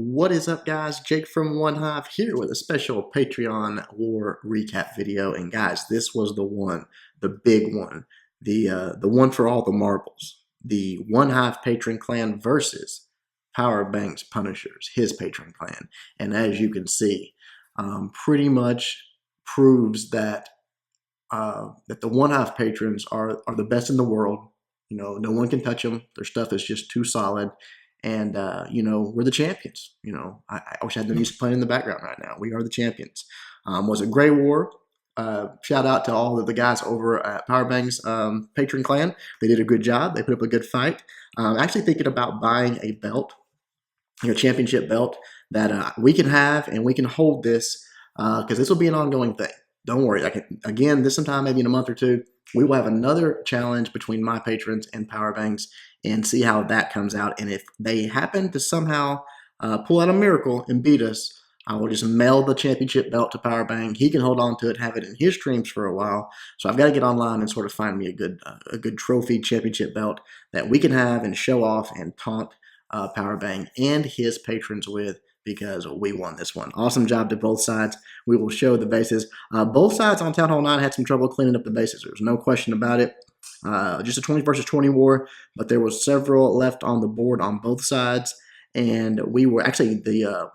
What is up, guys? Jake from OneHive here with a special Patreon war recap video. And guys, this was the one, the big one, the one for all the marbles. The OneHive patron clan versus PowerBang's Punishers, his patron clan. And as you can see, pretty much proves that that the OneHive patrons are the best in the world. You know, no one can touch them. Their stuff is just too solid. And, you know, we're the champions. You know, I wish I had the music playing in the background right now. We are the champions. Was a great war. Shout out to all of the guys over at PowerBang's patron clan. They did a good job. They put up a good fight. Actually thinking about buying a belt, a championship belt that we can have, and we can hold this because this will be an ongoing thing. Don't worry. Again, this sometime, maybe in a month or two, we will have another challenge between my patrons and PowerBang's and see how that comes out. And if they happen to somehow pull out a miracle and beat us, I will just mail the championship belt to PowerBang. He can hold on to it, have it in his streams for a while. So I've got to get online and sort of find me a good trophy championship belt that we can have and show off and taunt PowerBang and his patrons with, because we won this one. Awesome job to both sides. We will show the bases. Both sides on Town Hall 9 had some trouble cleaning up the bases. There's no question about it. Just a 20 versus 20 war, but there was several left on the board on both sides, and we were actually they got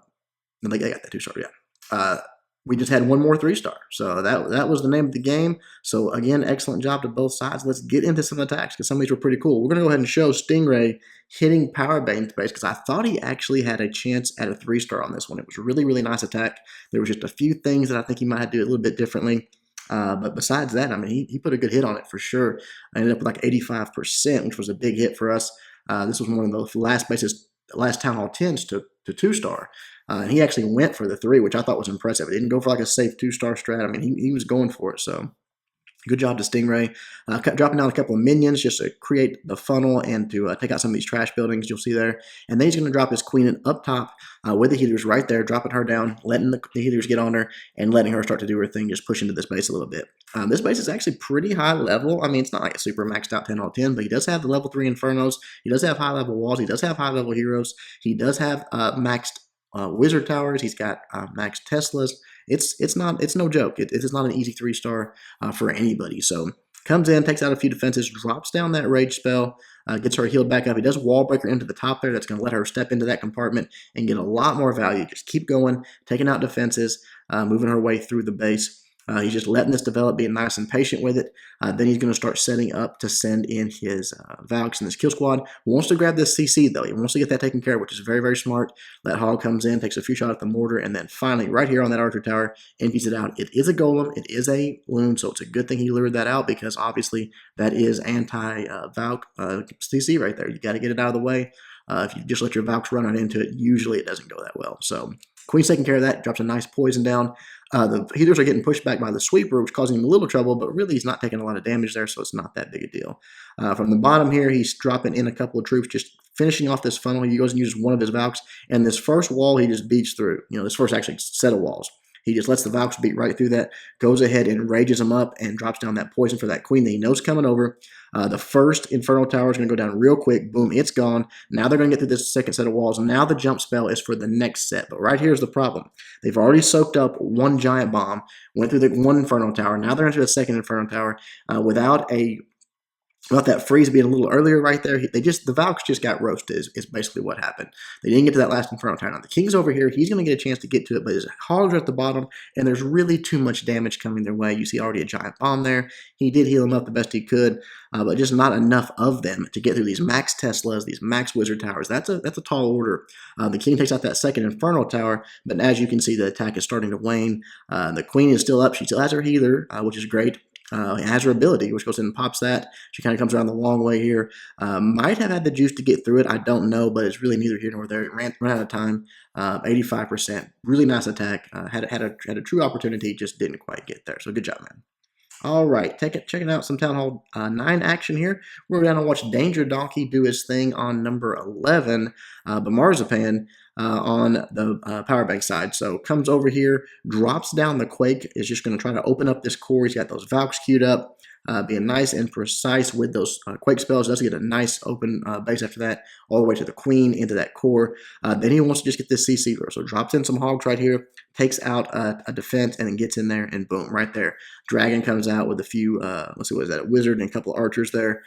that 2-star, yeah. We just had one more 3-star, so that was the name of the game. So again, excellent job to both sides. Let's get into some attacks because some of these were pretty cool. We're gonna go ahead and show Stingray hitting PowerBang in the base because I thought he actually had a chance at a 3-star on this one. It was a really, really nice attack. There was just a few things that I think he might have to do a little bit differently. But besides that, I mean, he put a good hit on it for sure. I ended up with like 85%, which was a big hit for us. This was one of the last bases, last Town Hall 10s to 2-star. And he actually went for the 3, which I thought was impressive. It didn't go for like a safe 2-star strat. I mean, he was going for it, so good job to Stingray. Dropping down a couple of minions just to create the funnel and to take out some of these trash buildings you'll see there. And then he's going to drop his queen in up top with the healers right there, dropping her down, letting the healers get on her, and letting her start to do her thing, just push into this base a little bit. This base is actually pretty high level. I mean, it's not like a super maxed out 10 on 10, but he does have the level 3 infernos. He does have high level walls. He does have high level heroes. He does have maxed wizard towers. He's got maxed Teslas. It's no joke. It is not an easy 3-star for anybody. So comes in, takes out a few defenses, drops down that rage spell, gets her healed back up. He does wall breaker into the top there. That's going to let her step into that compartment and get a lot more value. Just keep going, taking out defenses, moving her way through the base. He's just letting this develop, being nice and patient with it. Then he's going to start setting up to send in his Valks and his kill squad. Wants to grab this CC, though. He wants to get that taken care of, which is very, very smart. That hog comes in, takes a few shots at the mortar, and then finally, right here on that archer tower, empties it out. It is a golem. It is a loon, so it's a good thing he lured that out because, obviously, that is anti-Valk CC right there. You got to get it out of the way. If you just let your Valks run right into it, usually it doesn't go that well. So Queen's taking care of that, drops a nice poison down. The healers are getting pushed back by the sweeper, which causing him a little trouble, but really he's not taking a lot of damage there, so it's not that big a deal. From the bottom here, he's dropping in a couple of troops, just finishing off this funnel. He goes and uses one of his Valks, and this first wall he just beats through. You know, this first actually set of walls. He just lets the Valks beat right through that, goes ahead and rages them up, and drops down that poison for that queen that he knows coming over. The first Inferno Tower is going to go down real quick. Boom, it's gone. Now they're going to get through this second set of walls. Now the jump spell is for the next set. But right here's the problem. They've already soaked up one giant bomb, went through the one Inferno Tower. Now they're into the second Inferno Tower without that freeze being a little earlier right there. The Valks just got roasted is basically what happened. They didn't get to that last Inferno Tower. Now the King's over here. He's going to get a chance to get to it, but his hogs are at the bottom, and there's really too much damage coming their way. You see already a giant bomb there. He did heal them up the best he could, but just not enough of them to get through these max Teslas, these max Wizard Towers. That's a tall order. The King takes out that second Inferno Tower, but as you can see, the attack is starting to wane. The Queen is still up. She still has her healer, which is great. Has her ability, which goes in and pops that. She kind of comes around the long way here. Might have had the juice to get through it. I don't know, but it's really neither here nor there. It ran out of time. 85%. Really nice attack. Had a true opportunity, just didn't quite get there. So good job, man. All right, checking out some Town Hall 9 action here. We're going to watch Danger Donkey do his thing on number 11. But Marzipan, on the PowerBang side. So comes over here, drops down the Quake, is just going to try to open up this core. He's got those Valks queued up. Being nice and precise with those Quake spells. Does get a nice open base after that, all the way to the Queen, into that core. Then he wants to just get this CC throw. So drops in some hogs right here, takes out a defense, and then gets in there, and boom, right there. Dragon comes out with a few, let's see, what is that, a wizard and a couple of archers there.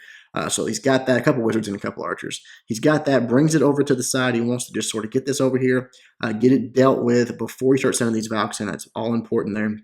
So he's got that, a couple wizards and a couple archers. He's got that, brings it over to the side. He wants to just sort of get this over here, get it dealt with before he starts sending these Valks in. That's all important there.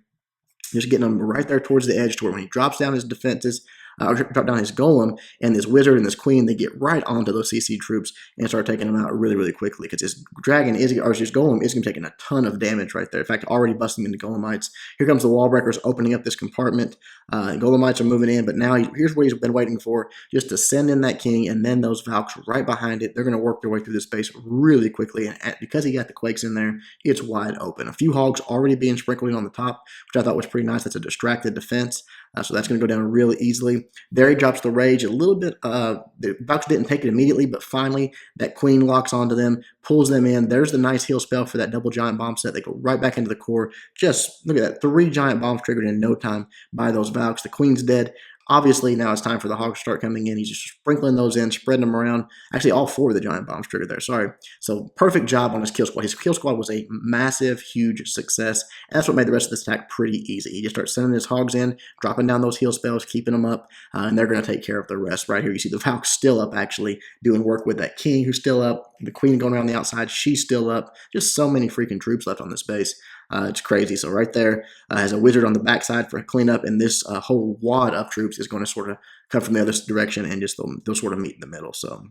Just getting them right there towards the edge to where when he drops down his defenses, or drop down his golem, and this wizard and this queen, they get right onto those CC troops and start taking them out really, really quickly, because his dragon is, or his golem is going to be taking a ton of damage right there. In fact, already busting into golemites. Here comes the wall breakers opening up this compartment. Golemites are moving in, but now here's what he's been waiting for, just to send in that king, and then those Valks right behind it. They're going to work their way through this space really quickly, and because he got the Quakes in there, it's wide open. A few hogs already being sprinkled in on the top, which I thought was pretty nice. That's a distracted defense. So that's going to go down really easily. There he drops the rage a little bit. The Valks didn't take it immediately, but finally that queen locks onto them, pulls them in. There's the nice heal spell for that double giant bomb set. They go right back into the core. Just look at that. 3 giant bombs triggered in no time by those Valks. The queen's dead. Obviously, now it's time for the hogs to start coming in. He's just sprinkling those in, spreading them around. Actually, all 4 of the giant bombs triggered there. Sorry. So perfect job on his kill squad. His kill squad was a massive, huge success. And that's what made the rest of this attack pretty easy. He just starts sending his hogs in, dropping down those heal spells, keeping them up, and they're going to take care of the rest. Right here, you see the Valk's still up, actually, doing work with that king who's still up. The queen going around the outside, she's still up. Just so many freaking troops left on this base. It's crazy. So right there has a wizard on the backside for a cleanup, and this whole wad of troops is going to sort of come from the other direction, and just they'll sort of meet in the middle. So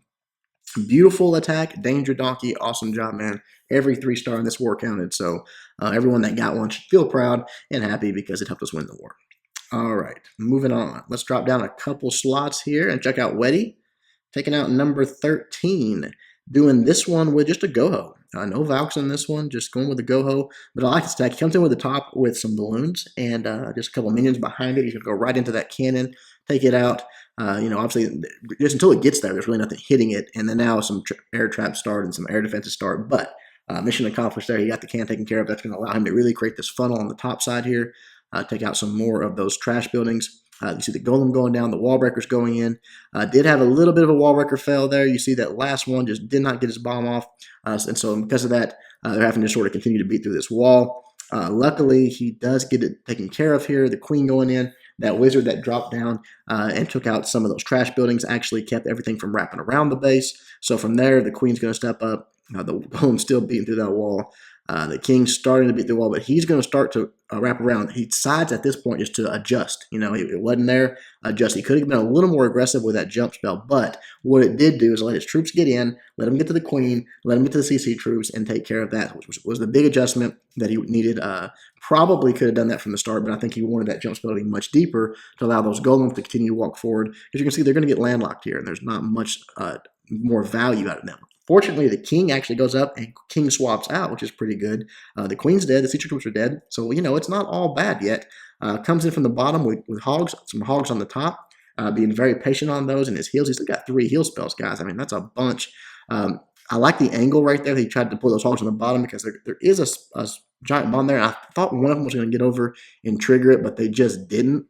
beautiful attack, danger donkey, awesome job, man. Every 3-star in this war counted. So everyone that got one should feel proud and happy, because it helped us win the war. All right, moving on. Let's drop down a couple slots here and check out Weddy, taking out number 13. Doing this one with just a Goho. No Valks in this one, just going with the Goho. But I like this attack. He comes in with the top with some balloons and just a couple minions behind it. He's going to go right into that cannon, take it out. Obviously, just until it gets there, there's really nothing hitting it. And then now some air traps start and some air defenses start. But mission accomplished there. He got the cannon taken care of. That's going to allow him to really create this funnel on the top side here. Take out some more of those trash buildings. You see the golem going down, the wall breakers going in. Did have a little bit of a wall breaker fail there. You see that last one just did not get his bomb off. And so because of that, they're having to sort of continue to beat through this wall. Luckily, he does get it taken care of here. The queen going in. That wizard that dropped down and took out some of those trash buildings actually kept everything from wrapping around the base. So from there, the queen's going to step up. The golem's still beating through that wall. The king's starting to beat the wall, but he's going to start to wrap around. He decides at this point just to adjust. It wasn't there. Adjust. He could have been a little more aggressive with that jump spell, but what it did do is let his troops get in, let him get to the queen, let him get to the CC troops, and take care of that, which was the big adjustment that he needed. Probably could have done that from the start, but I think he wanted that jump spell to be much deeper to allow those golems to continue to walk forward. As you can see, they're going to get landlocked here, and there's not much more value out of them. Fortunately, the king actually goes up and king swaps out, which is pretty good. The queen's dead. The CC troops are dead. So, it's not all bad yet. Comes in from the bottom with hogs, some hogs on the top, being very patient on those. And his heals, he's still got 3 heal spells, guys. I mean, that's a bunch. I like the angle right there. He tried to pull those hogs on the bottom because there is a giant bomb there. And I thought one of them was going to get over and trigger it, but they just didn't.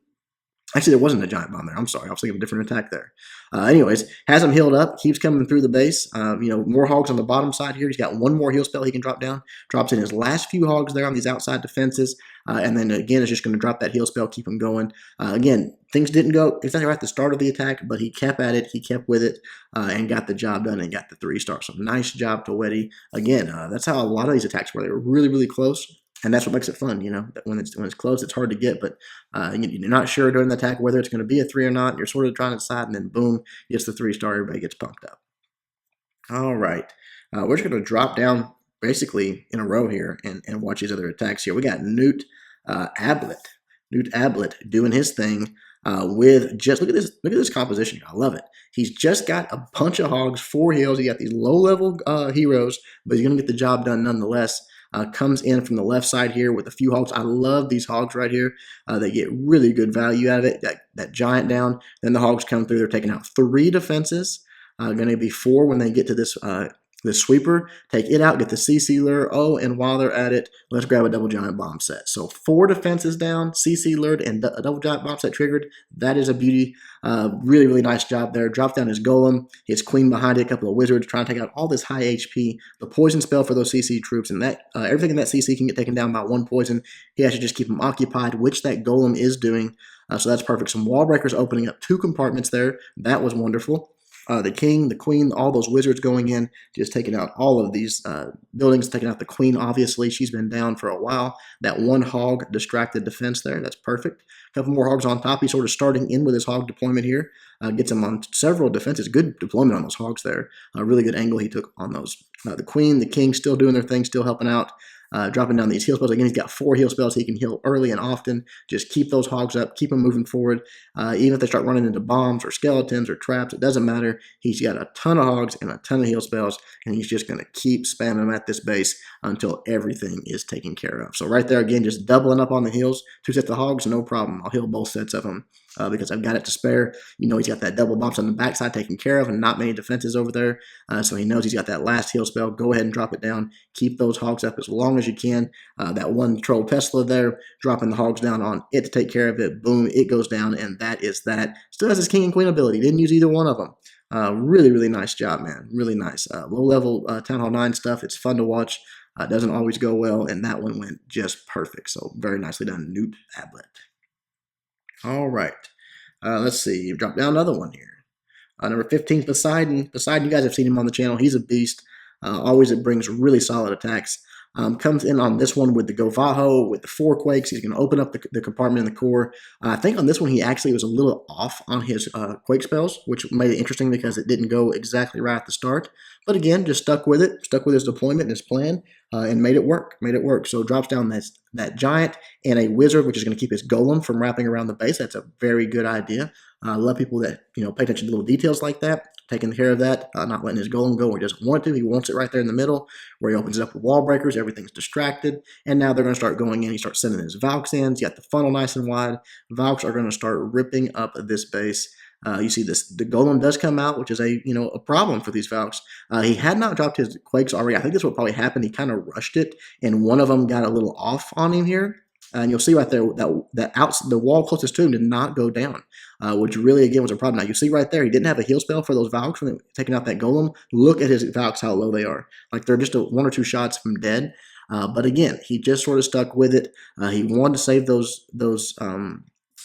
Actually, there wasn't a giant bomb there. I'm sorry. I was thinking of a different attack there. Anyways, has him healed up. Keeps coming through the base. More hogs on the bottom side here. He's got 1 more heal spell he can drop down. Drops in his last few hogs there on these outside defenses. And then again, is just going to drop that heal spell, keep him going. Again, things didn't go exactly right at the start of the attack, but he kept at it. He kept with it and got the job done and got the 3-star. So nice job to Weddy. Again, that's how a lot of these attacks were. They were really, really close. And that's what makes it fun, when it's close, it's hard to get, but you're not sure during the attack whether it's going to be a 3 or not. You're sort of trying to decide, and then boom, gets the 3-star, everybody gets pumped up. All right. We're just going to drop down basically in a row here and watch these other attacks here. We got Newt Ablett. Newt Ablett doing his thing with just, look at this composition. I love it. He's just got a bunch of hogs, 4 heals. He got these low-level heroes, but he's going to get the job done nonetheless. Comes in from the left side here with a few hogs. I love these hogs right here. They get really good value out of it. That giant down. Then the hogs come through. They're taking out 3 defenses. Going to be 4 when they get to this the sweeper, take it out, get the CC lure. Oh, and while they're at it, let's grab a double giant bomb set. So 4 defenses down, CC lured, and a double giant bomb set triggered. That is a beauty. Really, really nice job there. Drops down his golem, his queen behind it, a couple of wizards trying to take out all this high HP. The poison spell for those CC troops, and that everything in that CC can get taken down by 1 poison. He has to just keep them occupied, which that golem is doing. So that's perfect. Some wall breakers opening up 2 compartments there. That was wonderful. The king, the queen, all those wizards going in, just taking out all of these buildings, taking out the queen, obviously. She's been down for a while. That 1 hog distracted defense there. That's perfect. A couple more hogs on top. He's sort of starting in with his hog deployment here. Gets him on several defenses. Good deployment on those hogs there. A really good angle he took on those. The queen, the king still doing their thing, still helping out. Dropping down these heal spells. Again, he's got 4 heal spells. He can heal early and often. Just keep those hogs up. Keep them moving forward. Even if they start running into bombs or skeletons or traps, it doesn't matter. He's got a ton of hogs and a ton of heal spells, and he's just going to keep spamming them at this base until everything is taken care of. So right there, again, just doubling up on the heals. 2 sets of hogs, no problem. I'll heal both sets of them because I've got it to spare. You know, he's got that double bombs on the backside taken care of and not many defenses over there. So he knows he's got that last heal spell. Go ahead and drop it down. Keep those hogs up as long as you can. That 1 troll Tesla there, dropping the hogs down on it to take care of it. Boom, it goes down, and that is that. Still has his king and queen ability. Didn't use either one of them. Really, really nice job, man. Really nice. Low-level Town Hall 9 stuff. It's fun to watch. Doesn't always go well, and that one went just perfect. So very nicely done, Newt Ablett. All right. Let's see. Drop down another one here. Number 15, Poseidon. Poseidon, you guys have seen him on the channel. He's a beast. Always it brings really solid attacks. Comes in on this one with the Govaho, with the 4 quakes. He's going to open up the compartment in the core. I think on this one he actually was a little off on his quake spells, which made it interesting because it didn't go exactly right at the start. But again, just stuck with it, stuck with his deployment and his plan, and made it work. Made it work. So it drops down that giant and a wizard, which is going to keep his golem from wrapping around the base. That's a very good idea. I love people that pay attention to little details like that. Taking care of that, not letting his golem go where he doesn't want to. He wants it right there in the middle where he opens it up with wall breakers. Everything's distracted. And now they're going to start going in. He starts sending his Valks in. He's got the funnel nice and wide. Valks are going to start ripping up this base. You see this, the golem does come out, which is a problem for these Valks. He had not dropped his quakes already. I think this is what probably happened. He kind of rushed it, and one of them got a little off on him here. And you'll see right there that the wall closest to him did not go down, which really, again, was a problem. Now, you see right there, he didn't have a heal spell for those Valks when taking out that golem. Look at his Valks, how low they are. Like, they're just 1 or 2 shots from dead. But again, he just sort of stuck with it. He wanted to save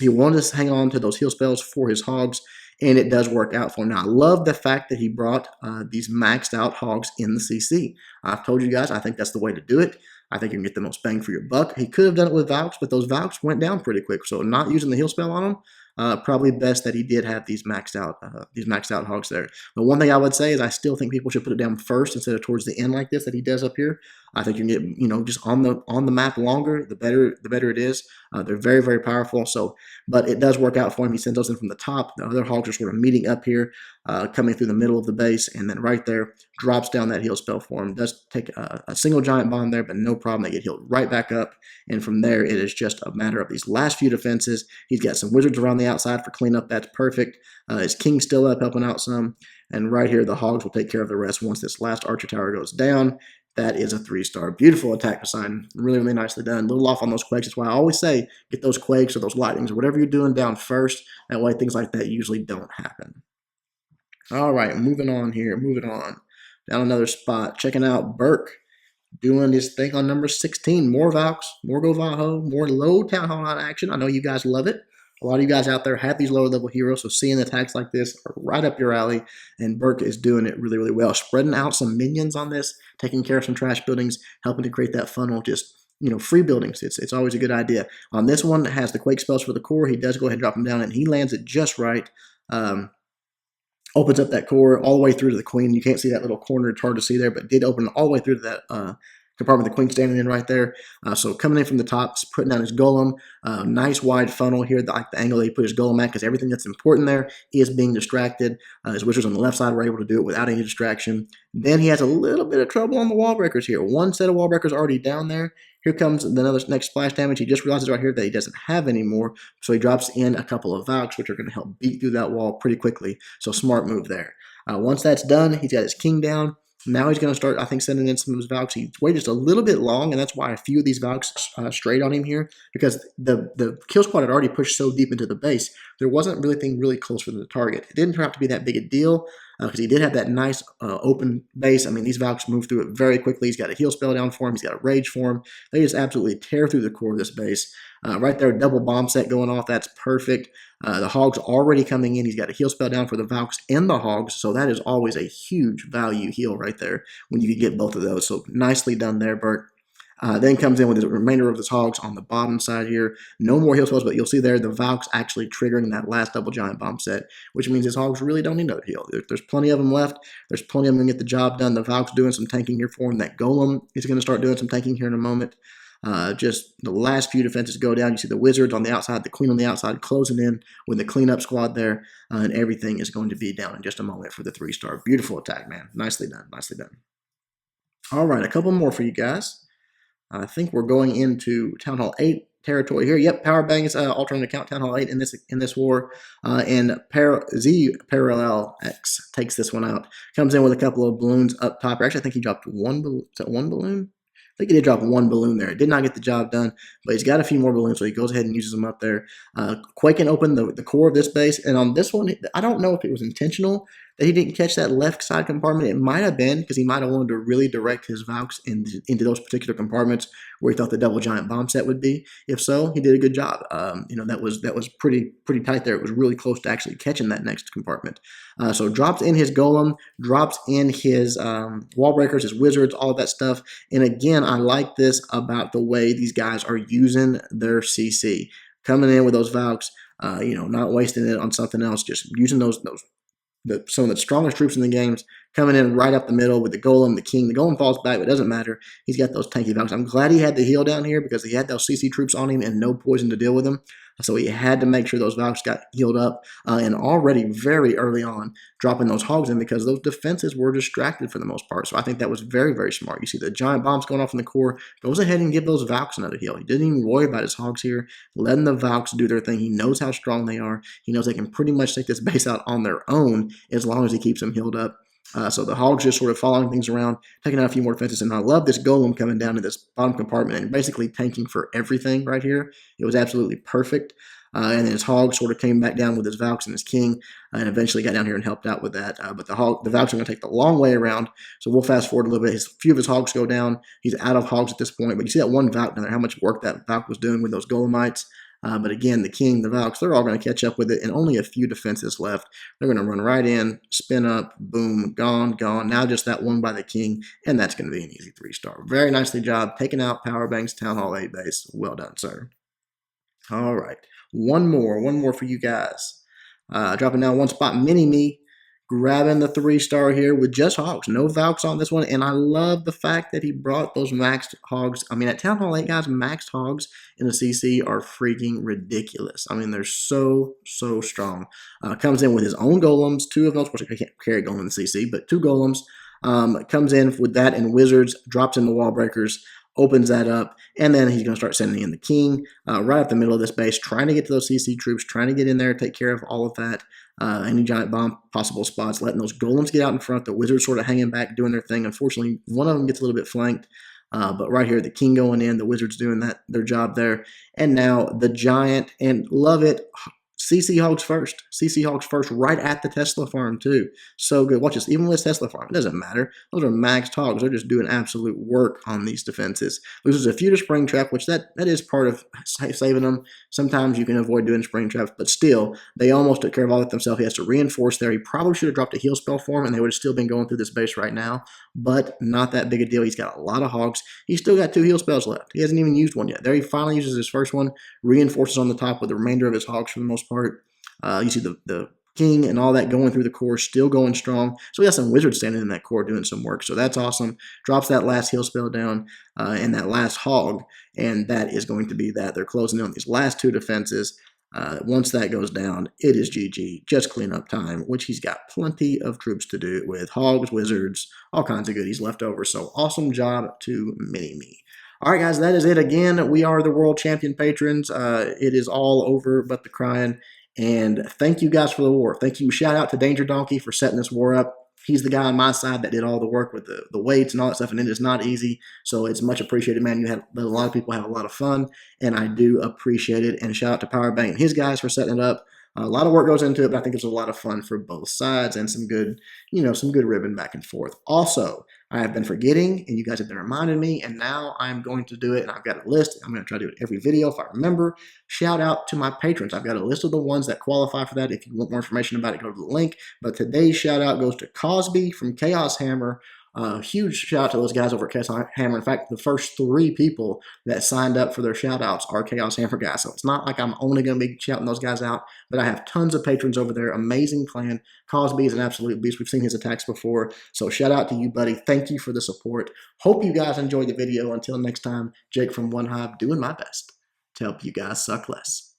he wanted to hang on to those heal spells for his hogs, and it does work out for him. Now, I love the fact that he brought these maxed out hogs in the CC. I've told you guys, I think that's the way to do it. I think you can get the most bang for your buck. He could have done it with Valks, but those Valks went down pretty quick. So not using the heal spell on them, probably best that he did have these maxed out hogs there. But one thing I would say is I still think people should put it down first instead of towards the end like this that he does up here. I think you can get just on the map longer, the better it is. They're very, very powerful. So, but it does work out for him. He sends those in from the top. The other hogs are sort of meeting up here, coming through the middle of the base, and then right there drops down that heal spell for him. Does take a single giant bomb there, but no problem. They get healed right back up, and from there it is just a matter of these last few defenses. He's got some wizards around the outside for cleanup. That's perfect. His king's still up, helping out some, and right here the hogs will take care of the rest once this last archer tower goes down. That is a 3-star. Beautiful attack, Poseidon. Really, really nicely done. A little off on those quakes. That's why I always say get those quakes or those lightnings or whatever you're doing down first. That way things like that usually don't happen. All right, moving on here. Moving on. Down another spot. Checking out Burke doing his thing on number 16. More Valks, more Govaho, more low Town Hall 9 action. I know you guys love it. A lot of you guys out there have these lower level heroes, so seeing attacks like this are right up your alley, and Burke is doing it really, really well. Spreading out some minions on this, taking care of some trash buildings, helping to create that funnel, just, free buildings. It's always a good idea. On this one, it has the quake spells for the core. He does go ahead and drop them down, and he lands it just right. Opens up that core all the way through to the queen. You can't see that little corner. It's hard to see there, but did open all the way through to that compartment the queen standing in right there. So coming in from the top, putting down his golem. Nice wide funnel here, like the angle that he put his golem at, because everything that's important there is being distracted. His wizards on the left side were able to do it without any distraction. Then he has a little bit of trouble on the wall breakers here. 1 set of wall breakers already down there. Here comes another next splash damage. He just realizes right here that he doesn't have any more, so he drops in a couple of Valks, which are going to help beat through that wall pretty quickly. So smart move there. Once that's done, he's got his king down. Now he's going to start, I think, sending in some of his Valks. He's waited just a little bit long, and that's why a few of these Valks strayed on him here, because the kill squad had already pushed so deep into the base, there wasn't really anything really close for them to target. It didn't turn out to be that big a deal, because he did have that nice open base. I mean, these Valks move through it very quickly. He's got a heal spell down for him. He's got a rage for him. They just absolutely tear through the core of this base. Right there, double bomb set going off. That's perfect. The Hogs already coming in. He's got a heal spell down for the Valks and the Hogs, so that is always a huge value heal right there when you can get both of those. So nicely done there, Bert. Then comes in with the remainder of his Hogs on the bottom side here. No more heal spells, but you'll see there the Valks actually triggering that last double giant bomb set, which means his Hogs really don't need another heal. There's plenty of them left. There's plenty of them to get the job done. The Valks doing some tanking here for him. That Golem is going to start doing some tanking here in a moment. Just the last few defenses go down. You see the Wizards on the outside, the Queen on the outside, closing in with the cleanup squad there, and everything is going to be down in just a moment for the 3-star. Beautiful attack, man. Nicely done. Nicely done. All right, a couple more for you guys. I think we're going into Town Hall 8 territory here. Yep, PowerBang is alternate account Town Hall 8 in this war, and Z Parallel X takes this one out. Comes in with a couple of balloons up top. Actually, I think he dropped one balloon. Is that one balloon? I think he did drop one balloon there. It did not get the job done, but he's got a few more balloons, so he goes ahead and uses them up there. Quaking open the core of this base, and on this one, I don't know if it was intentional that he didn't catch that left side compartment. It might have been because he might have wanted to really direct his Valks into those particular compartments where he thought the double giant bomb set would be. If so, he did a good job. That was pretty tight there. It was really close to actually catching that next compartment. So drops in his Golem, drops in his wall breakers, his Wizards, all of that stuff. And again, I like this about the way these guys are using their CC. Coming in with those Valks, not wasting it on something else, just using some of the strongest troops in the games, coming in right up the middle with the Golem, the King. The Golem falls back, but it doesn't matter. He's got those tanky Valks. I'm glad he had the heal down here because he had those CC troops on him and no poison to deal with him. So he had to make sure those Valks got healed up, and already very early on dropping those Hogs in because those defenses were distracted for the most part. So I think that was very, very smart. You see the giant bombs going off in the core, goes ahead and give those Valks another heal. He didn't even worry about his Hogs here, letting the Valks do their thing. He knows how strong they are. He knows they can pretty much take this base out on their own as long as he keeps them healed up. So the Hogs just sort of following things around, taking out a few more defenses. And I love this Golem coming down to this bottom compartment and basically tanking for everything right here. It was absolutely perfect. And then his Hog sort of came back down with his Valks and his King, and eventually got down here and helped out with that. But the Valks are going to take the long way around, so we'll fast forward a little bit. A few of his Hogs go down. He's out of Hogs at this point, but you see that one Valk down there, how much work that Valk was doing with those Golemites. But again, the King, the Valks, they're all going to catch up with it, and only a few defenses left. They're going to run right in, spin up, boom, gone. Now just that one by the King, and that's going to be an easy 3-star. Very nicely job, taking out PowerBang's Town Hall 8 base. Well done, sir. All right. One more for you guys. Dropping down one spot, Mini-Me, grabbing the 3-star here with just Hogs. No Valks on this one, and I love the fact that he brought those maxed Hogs. I mean, at Town Hall 8, guys, maxed Hogs in the CC are freaking ridiculous. I mean, they're so strong. Comes in with his own Golems, 2 of those. Of course, he can't carry a Golem in the CC, but 2 Golems. Comes in with that and Wizards, drops in the Wall Breakers, opens that up, and then he's going to start sending in the King right up the middle of this base, trying to get to those CC troops, trying to get in there, take care of all of that, any giant bomb possible spots, letting those Golems get out in front, the Wizards sort of hanging back, doing their thing. Unfortunately, one of them gets a little bit flanked, but right here, the King going in, the Wizards doing their job there, and now the Giant, and love it, CC Hogs first. CC Hogs first right at the Tesla farm, too. So good. Watch this. Even with Tesla farm, it doesn't matter. Those are maxed Hogs. They're just doing absolute work on these defenses. Loses a few to Spring Trap, which that is part of saving them. Sometimes you can avoid doing Spring Traps, but still, they almost took care of all that themselves. He has to reinforce there. He probably should have dropped a heal spell for him, and they would have still been going through this base right now, but not that big a deal. He's got a lot of Hogs. He's still got 2 heal spells left. He hasn't even used one yet. There he finally uses his first one, reinforces on the top with the remainder of his Hogs for the most part. You see the King and all that going through the core, still going strong. So we got some Wizards standing in that core doing some work. So that's awesome. Drops that last heal spell down and that last Hog, and that is going to be that. They're closing in on these last 2 defenses. Once that goes down, it is GG. Just cleanup time, which he's got plenty of troops to do with Hogs, Wizards, all kinds of goodies left over. So awesome job to Mini-Me. All right, guys, that is it. Again, we are the World Champion patrons. It is all over but the crying. And thank you guys for the war. Thank you. Shout out to Danger Donkey for setting this war up. he's the guy on my side that did all the work with the weights and all that stuff, and it is not easy. So it's much appreciated, man. A lot of people have a lot of fun, and I do appreciate it. And shout out to PowerBang and his guys for setting it up. A lot of work goes into it, but I think it's a lot of fun for both sides and some good, some good ribbon back and forth. Also, I have been forgetting, and you guys have been reminding me, and now I'm going to do it, and I've got a list. I'm going to try to do it every video if I remember. Shout out to my patrons. I've got a list of the ones that qualify for that. If you want more information about it, go to the link. But today's shout out goes to Cosby from Chaos Hammer. Huge shout out to those guys over at Chaos Hammer. In fact, the first 3 people that signed up for their shout outs are Chaos Hammer guys. So it's not like I'm only going to be shouting those guys out, but I have tons of patrons over there. Amazing clan. Cosby is an absolute beast. We've seen his attacks before. So shout out to you, buddy. Thank you for the support. Hope you guys enjoyed the video. Until next time, Jake from OneHive doing my best to help you guys suck less.